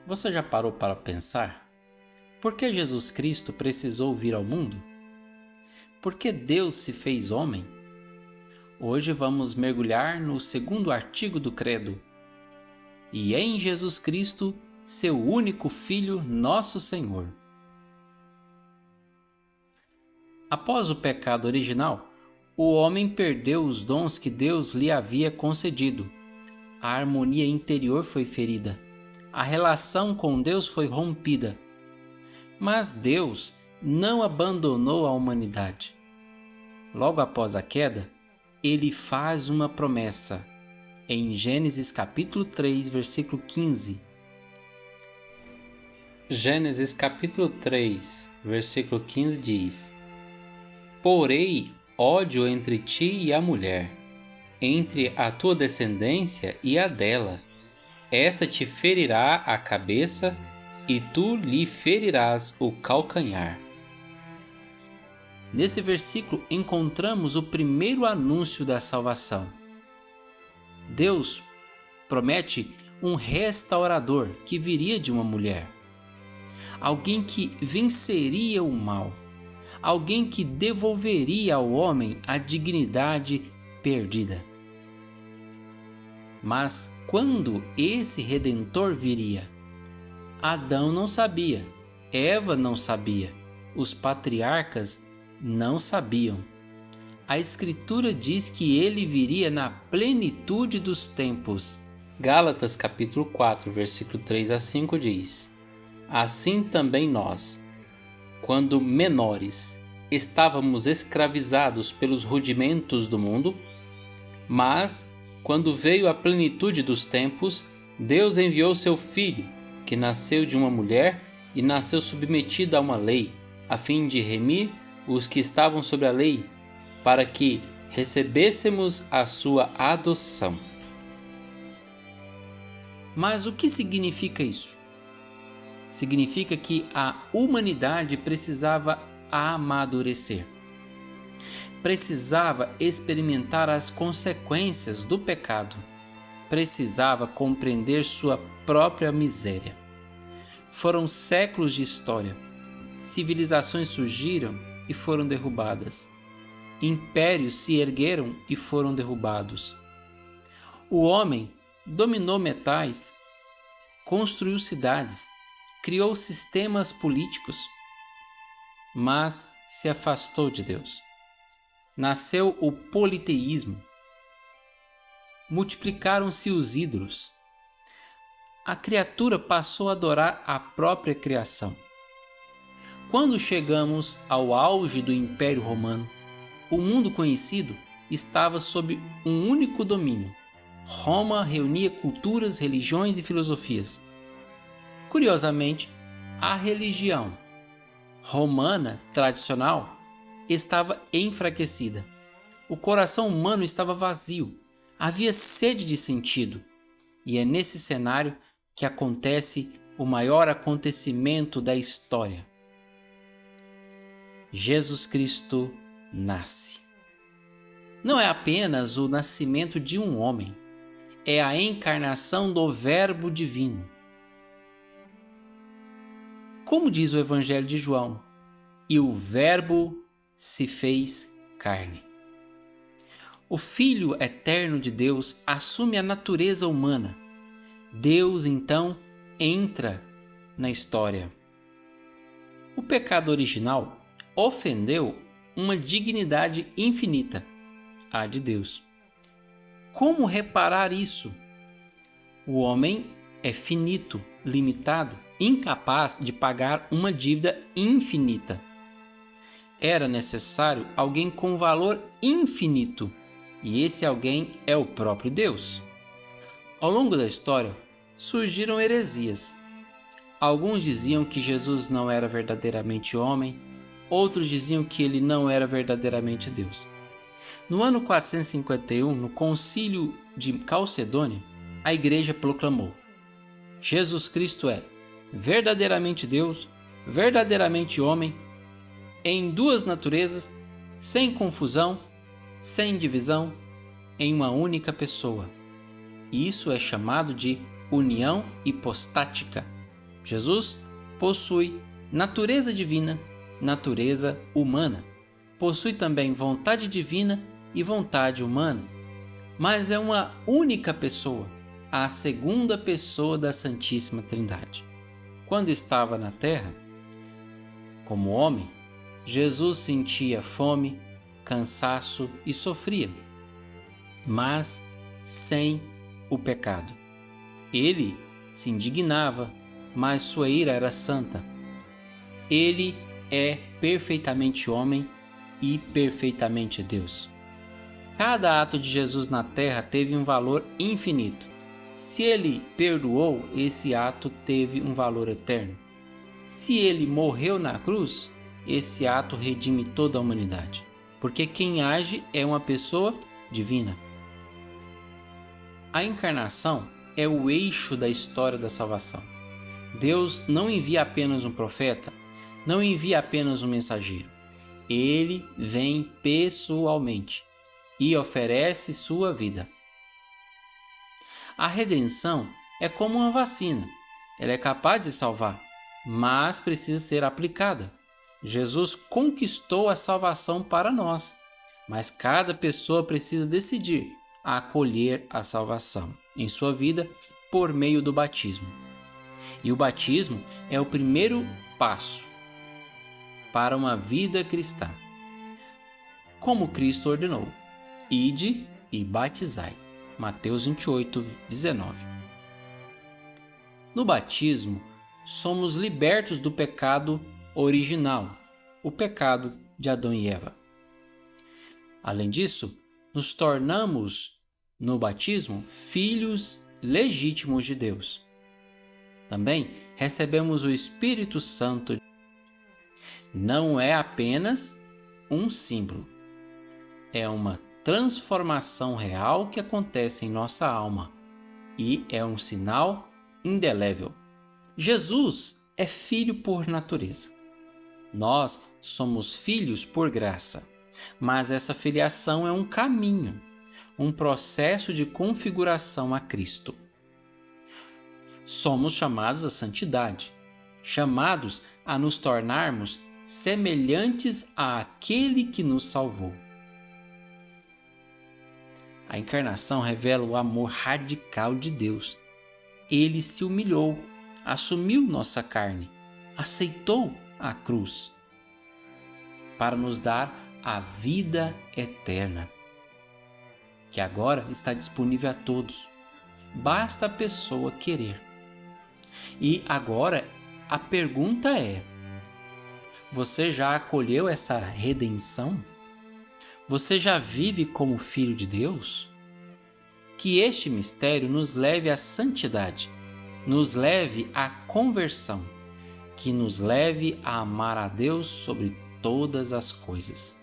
Você já parou para pensar? Por que Jesus Cristo precisou vir ao mundo? Por que Deus se fez homem? Hoje vamos mergulhar no segundo artigo do Credo. E em Jesus Cristo, seu único Filho, nosso Senhor. Após o pecado original, o homem perdeu os dons que Deus lhe havia concedido. A harmonia interior foi ferida. A relação com Deus foi rompida. Mas Deus não abandonou a humanidade. Logo após a queda, ele faz uma promessa. Em Gênesis capítulo 3, versículo 15. Gênesis capítulo 3, versículo 15 diz: Porei ódio entre ti e a mulher, entre a tua descendência e a dela. Esta te ferirá a cabeça e tu lhe ferirás o calcanhar. Nesse versículo encontramos o primeiro anúncio da salvação. Deus promete um restaurador que viria de uma mulher, alguém que venceria o mal, alguém que devolveria ao homem a dignidade perdida. Mas quando esse Redentor viria? Adão não sabia, Eva não sabia, os patriarcas não sabiam. A Escritura diz que ele viria na plenitude dos tempos. Gálatas capítulo 4, versículo 3 a 5 diz: Assim também nós, quando menores, estávamos escravizados pelos rudimentos do mundo, mas, quando veio a plenitude dos tempos, Deus enviou seu Filho, que nasceu de uma mulher e nasceu submetido a uma lei, a fim de remir os que estavam sob a lei, para que recebêssemos a sua adoção. Mas o que significa isso? Significa que a humanidade precisava amadurecer. Precisava experimentar as consequências do pecado. Precisava compreender sua própria miséria. Foram séculos de história. Civilizações surgiram e foram derrubadas. Impérios se ergueram e foram derrubados. O homem dominou metais, construiu cidades, criou sistemas políticos, mas se afastou de Deus. Nasceu o politeísmo. Multiplicaram-se os ídolos. A criatura passou a adorar a própria criação. Quando chegamos ao auge do Império Romano, o mundo conhecido estava sob um único domínio. Roma reunia culturas, religiões e filosofias. Curiosamente, a religião romana tradicional estava enfraquecida. O coração humano estava vazio. Havia sede de sentido. E é nesse cenário que acontece o maior acontecimento da história. Jesus Cristo nasce. Não é apenas o nascimento de um homem, é a encarnação do Verbo Divino. Como diz o Evangelho de João, e o Verbo se fez carne. O Filho eterno de Deus assume a natureza humana. Deus, então, entra na história. O pecado original ofendeu uma dignidade infinita, a de Deus. Como reparar isso? O homem é finito, limitado, incapaz de pagar uma dívida infinita. Era necessário alguém com valor infinito, e esse alguém é o próprio Deus. Ao longo da história, surgiram heresias. Alguns diziam que Jesus não era verdadeiramente homem, outros diziam que ele não era verdadeiramente Deus. No ano 451, no Concílio de Calcedônia, a Igreja proclamou: Jesus Cristo é verdadeiramente Deus, verdadeiramente homem, em duas naturezas, sem confusão, sem divisão, em uma única pessoa. Isso é chamado de união hipostática. Jesus possui natureza divina, natureza humana. Possui também vontade divina e vontade humana. Mas é uma única pessoa, a segunda pessoa da Santíssima Trindade. Quando estava na terra, como homem, Jesus sentia fome, cansaço e sofria, mas sem o pecado. Ele se indignava, mas sua ira era santa. Ele é perfeitamente homem e perfeitamente Deus. Cada ato de Jesus na terra teve um valor infinito. Se ele perdoou, esse ato teve um valor eterno. Se ele morreu na cruz, esse ato redime toda a humanidade, porque quem age é uma pessoa divina. A encarnação é o eixo da história da salvação. Deus não envia apenas um profeta, não envia apenas um mensageiro. Ele vem pessoalmente e oferece sua vida. A redenção é como uma vacina. Ela é capaz de salvar, mas precisa ser aplicada. Jesus conquistou a salvação para nós, mas cada pessoa precisa decidir acolher a salvação em sua vida por meio do batismo. E o batismo é o primeiro passo para uma vida cristã. Como Cristo ordenou: ide e batizai. Mateus 28, 19. No batismo, somos libertos do pecado original, o pecado de Adão e Eva. Além disso, nos tornamos, no batismo, filhos legítimos de Deus. Também recebemos o Espírito Santo. Não é apenas um símbolo, é uma transformação real que acontece em nossa alma e é um sinal indelével. Jesus é filho por natureza. Nós somos filhos por graça, mas essa filiação é um caminho, um processo de configuração a Cristo. Somos chamados à santidade, chamados a nos tornarmos semelhantes àquele que nos salvou. A encarnação revela o amor radical de Deus. Ele se humilhou, assumiu nossa carne, aceitou a cruz para nos dar a vida eterna, que agora está disponível a todos. Basta a pessoa querer. E agora a pergunta é: você já acolheu essa redenção? Você já vive como filho de Deus? Que este mistério nos leve à santidade, nos leve à conversão, que nos leve a amar a Deus sobre todas as coisas.